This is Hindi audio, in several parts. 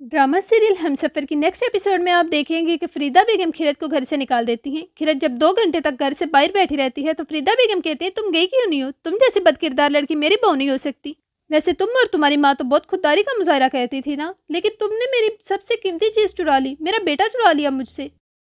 ड्रामा सीरियल हमसफर की नेक्स्ट एपिसोड में आप देखेंगे कि फरीदा बेगम खिरत को घर से निकाल देती हैं। खिरत जब 2 घंटे तक घर से बाहर बैठी रहती है तो फरीदा बेगम कहते हैं, तुम गई क्यों नहीं हो? तुम जैसी बदकिरदार लड़की मेरी बहू नहीं हो सकती। वैसे तुम और तुम्हारी माँ तो बहुत खुददारी का मुजाहरा करती थी ना, लेकिन तुमने मेरी सबसे कीमती चीज चुरा ली, मेरा बेटा चुरा लिया मुझसे।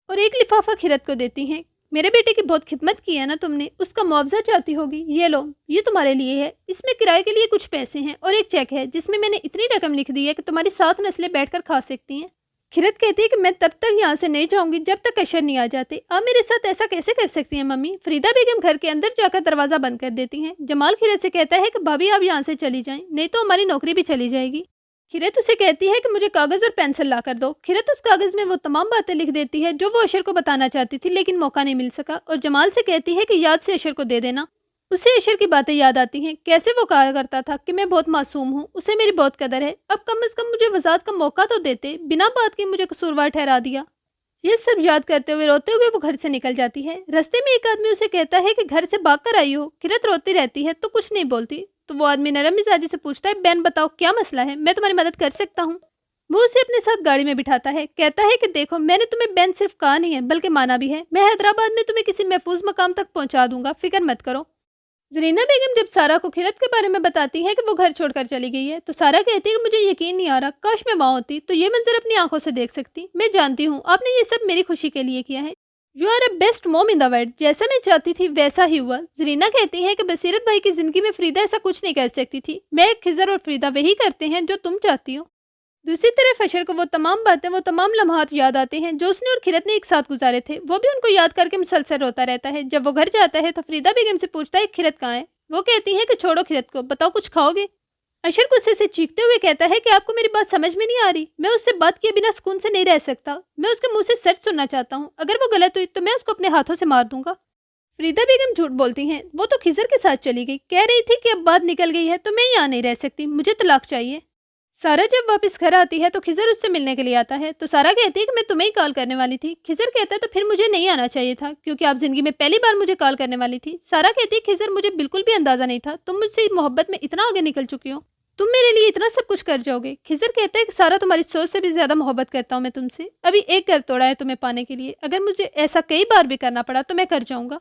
और एक लिफाफा खिरत को देती हैं। मेरे बेटे की बहुत खिदमत की है ना तुमने, उसका मुआवजा चाहती होगी, ये लो, ये तुम्हारे लिए है। इसमें किराए के लिए कुछ पैसे हैं और एक चेक है जिसमें मैंने इतनी रकम लिख दी है कि तुम्हारी 7 नस्लें बैठकर खा सकती हैं। खिरत कहती है कि मैं तब तक यहाँ से नहीं जाऊंगी जब तक अशर नहीं आ जाते। आप मेरे साथ ऐसा कैसे कर सकती हैं मम्मी? फरीदा बेगम घर के अंदर जाकर दरवाजा बंद कर देती हैं। जमाल खिरत से कहता है कि भाभी आप यहाँ से चली जाएं, नहीं तो हमारी नौकरी भी चली जाएगी। खिरत उसे कहती है कि मुझे कागज और पेंसिल ला कर दो। खिरत उस कागज में वो तमाम बातें लिख देती है जो वो अशर को बताना चाहती थी, लेकिन मौका नहीं मिल सका। और जमाल से कहती है कि याद से अशर को दे देना। उसे अशर की बातें याद आती हैं, कैसे वो कहा करता था कि मैं बहुत मासूम हूँ, उसे मेरी बहुत कदर है। अब कम से कम मुझे वजात का मौका तो देते, बिना बात के मुझे कसूरवार ठहरा दिया। ये सब याद करते हुए रोते हुए वो घर से निकल जाती है। रास्ते में एक आदमी उसे कहता है कि घर से भाग कर आई हो। खिरत रोती रहती है तो कुछ नहीं बोलती। तो वो आदमी नरम मिजाजी से पूछता है, बहन बताओ क्या मसला है, मैं तुम्हारी मदद कर सकता हूँ। वो उसे अपने साथ गाड़ी में बिठाता है, कहता है कि देखो मैंने तुम्हें बहन सिर्फ कहा नहीं है बल्कि माना भी है। मैं हैदराबाद में तुम्हें किसी महफूज मकाम तक पहुंचा दूंगा, फिक्र मत करो। जरीना बेगम जब सारा को खिरत के बारे में बताती है कि वो घर छोड़कर चली गई है तो सारा कहती है कि मुझे यकीन नहीं आ रहा, काश मैं वहां होती तो ये मंजर अपनी आंखों से देख सकती। मैं जानती हूँ आपने ये सब मेरी खुशी के लिए किया है। You are a best mom in the world, जैसा मैं चाहती थी वैसा ही हुआ। जरीना कहती है कि बसीरत भाई की जिंदगी में फरीदा ऐसा कुछ नहीं कर सकती थी। मैं, खिजर और फरीदा वही करते हैं जो तुम चाहती हो। दूसरी तरफ अशर को वो तमाम बातें, वो तमाम लम्हात याद आते हैं जो उसने और खिरत ने एक साथ गुजारे थे। वो भी उनको याद करके मुसलसल रोता रहता है। जब वो घर जाता है तो फरीदा बेगम से पूछता है खिरत कहाँ है। वो कहती है कि छोड़ो खिरत को, बताओ कुछ खाओगे? अशर गुस्से से चीखते हुए कहता है कि आपको मेरी बात समझ में नहीं आ रही। मैं उससे बात किए बिना सुकून से नहीं रह सकता। मैं उसके मुंह से सच सुनना चाहता हूँ। अगर वो गलत हुई तो मैं उसको अपने हाथों से मार दूंगा। फरीदा बेगम झूठ बोलती हैं। वो तो खिजर के साथ चली गई, कह रही थी कि अब बात निकल गई है तो मैं यहाँ नहीं रह सकती, मुझे तलाक चाहिए। सारा जब वापस घर आती है तो खिजर उससे मिलने के लिए आता है तो सारा कहती है कि मैं तुम्हें ही कॉल करने वाली थी। खिजर कहता है तो फिर मुझे नहीं आना चाहिए था क्योंकि आप जिंदगी में पहली बार मुझे कॉल करने वाली थी। सारा कहती है खिजर मुझे बिल्कुल भी अंदाजा नहीं था, तुम मुझसे मोहब्बत में इतना आगे निकल चुकी हो, तुम मेरे लिए इतना सब कुछ कर जाओगे। खिजर कहता है कि सारा तुम्हारी सोच से भी ज्यादा मोहब्बत करता हूँ मैं तुमसे। अभी एक घर तोड़ा है तुम्हें पाने के लिए, अगर मुझे ऐसा कई बार भी करना पड़ा तो मैं कर जाऊंगा।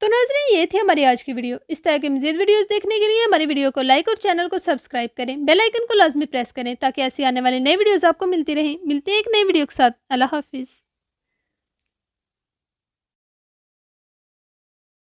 तो नाज़रीन ये थी हमारी आज की वीडियो। इस तरह की मज़ीद वीडियोस देखने के लिए हमारी वीडियो को लाइक और चैनल को सब्सक्राइब करें। बेल आइकन को लाजमी प्रेस करें ताकि ऐसी आने वाली नई वीडियोस आपको मिलती रहें। मिलते हैं एक नई वीडियो के साथ। अल्लाह हाफिज़।